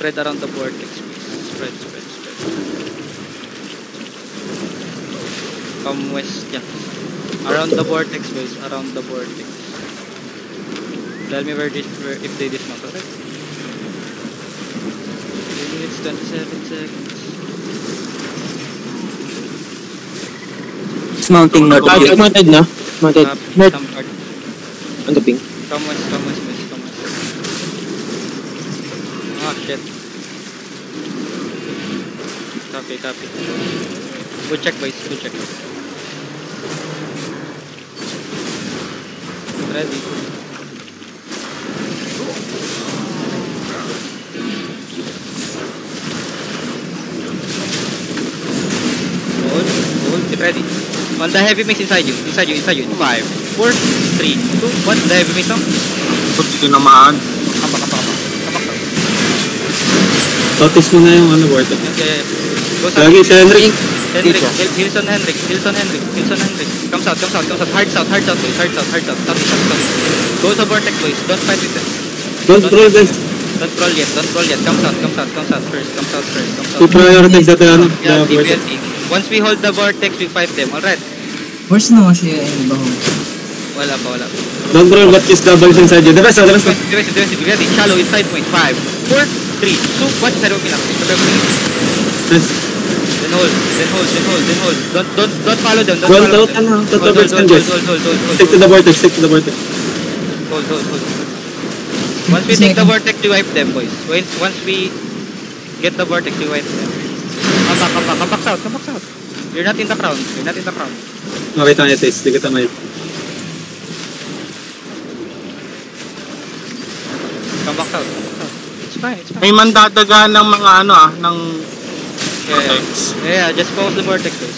Spread around the vortex, please. Spread. Come west, yeah. Around the vortex, boys. Around the vortex. Tell me if they dismount, alright? 3 minutes, 27 seconds. It's mounting north of you. Mounted na? Mounted. North. On the ping. Come west, boys. Come west. Ah, shit. Copy. Good check, boys. Good check. Ready. Hold. Get ready. On the heavy mix inside you. 5, 4, 3, 2, 1. The heavy mix on. Hindi naman. Come back. Notice mo na yung ano, vortex. Okay. Go Lagi si Henrik. Hilson Henrik. Comes out. Hard south, boys. Hard south. Go to vortex, boys. Don't fight with them. Don't roll this. Don't roll yet. Comes out first. We prioritize that ano, Yeah, the vortex. DPLT. Once we hold the vortex, we fight them. Alright. Where's no siya yung baho? Wala pa. Don't roll what is doubles inside you. The best. Ready. Shallow inside point. 5, 4, 3, 2, 1. Side open lang. Yes. Then hold. Don't follow them. Hold. Stick to the vortex. Hold. Once we take the vortex, we wipe them, boys. Once we get the vortex, we wipe them. Come back south. You're not in the crown. Okay, tayo taste. Hindi kita may... Come back south. It's fine. May mandadaga ng mga ano ng vortex. Yeah, just focus the vortex, boys.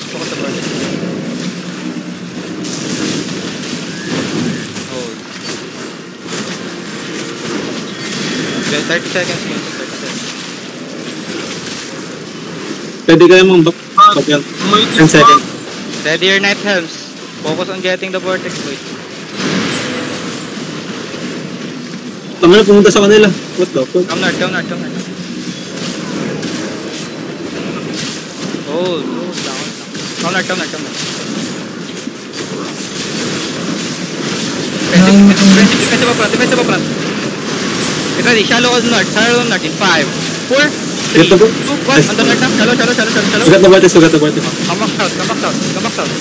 Hold. Okay, 30 seconds, boys. 30 seconds. Pwede kayo mong bakyan. 10 seconds. Ready your knife helms. Focus on getting the vortex, boys. Tama na pumunta sa kanila. What the fuck? Come north. Hold down. Come north. Defensive up front. Get ready, shallow on north in 5, 4, 3, 2, 1. On the north now. Shallow. Sugat na vortex. Come back south.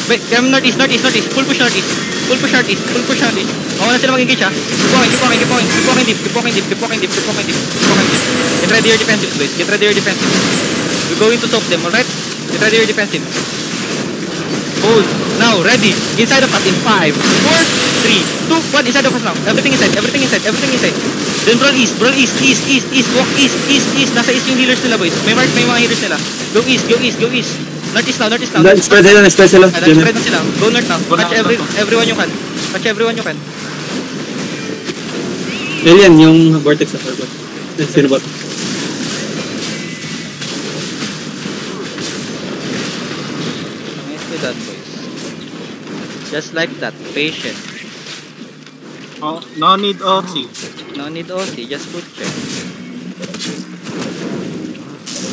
Wait, come northeast. Full push northeast. Mauna sila mag-engage, ha. Keep walking deep. Get ready your defensive, boys. We're going to soak them, alright? Get ready your defensive. Hold. Now, ready. Inside of us in 5, 4, 3, 2, 1. Inside of us now. Everything inside. Then roll east. Walk east. Nasa east yung healers nila, boys. May mga healers nila. Go east. Northeast now. Spread sila. Spread na sila. Go north now. Catch everyone you can. Alien, yung vortex sa forward. Sino ba? Nicely done, boys. Just like that. Patient. Oh, no need OC. No need OC. Just put check.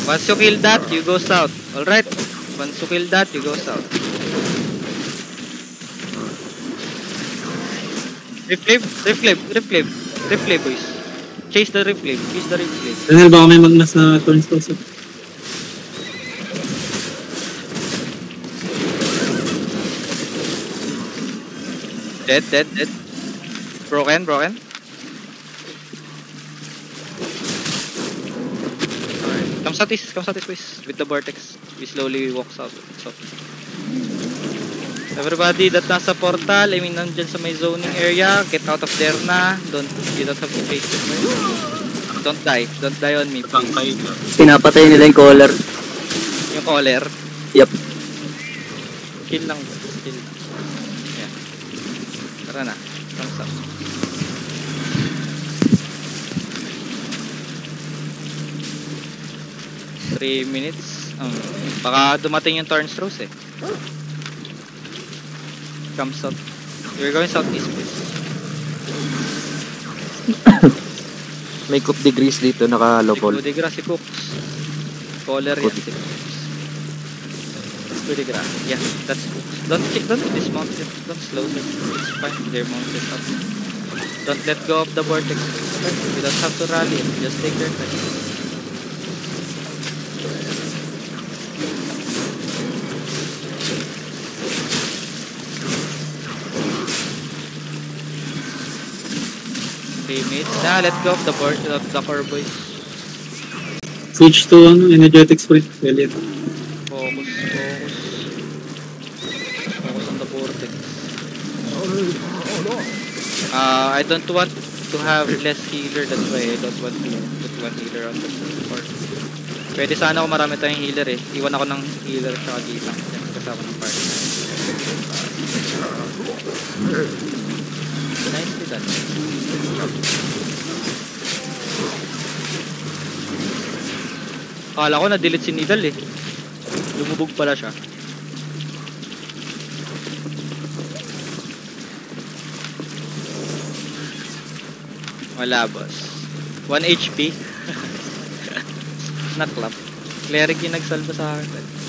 Once you kill that, you go south. Alright? Once you kill that, you go south. Replay, boys. Chase the replay. Daniel, baka may magnas na turns to. Dead. Broken. Alright. Come southeast, boys. With the vortex. We slowly walk south. Everybody that nasa portal, nandyan sa may zoning area, get out of there na. You don't have to face it. Don't die on me, please. Pinapatay nila yung caller. Yung caller? Yup. Kill lang. Yeah. Tara na. Thumbs up. Three minutes. Baka dumating yung turn throws eh. Come south. We're going southeast, please. May coup de grace dito, naka-lopol. Si Kudigra, si Cooks. Caller yan, si Cooks. Kudigra. Yeah, that's Cooks. Don't dismount it. Don't slow it. It's fine. They're mounted up. Don't let go of the vortex. You don't have to rally it. Just take their time. Let go of the board of the core boys. Switch to energetic sprint. Elliot. Focus on the vortex. I don't want to have less healer, that's why I don't want to put one healer on the board. Pwede sana ako marami tayong healer eh. Iwan ako ng healer sa gilang. Yan, kasama ng party. Nicely done. Akala ko na-delete si Needle eh. Lumubog pala siya. Wala boss. 1 HP. Naklap. Cleric yung nagsalba sa akin.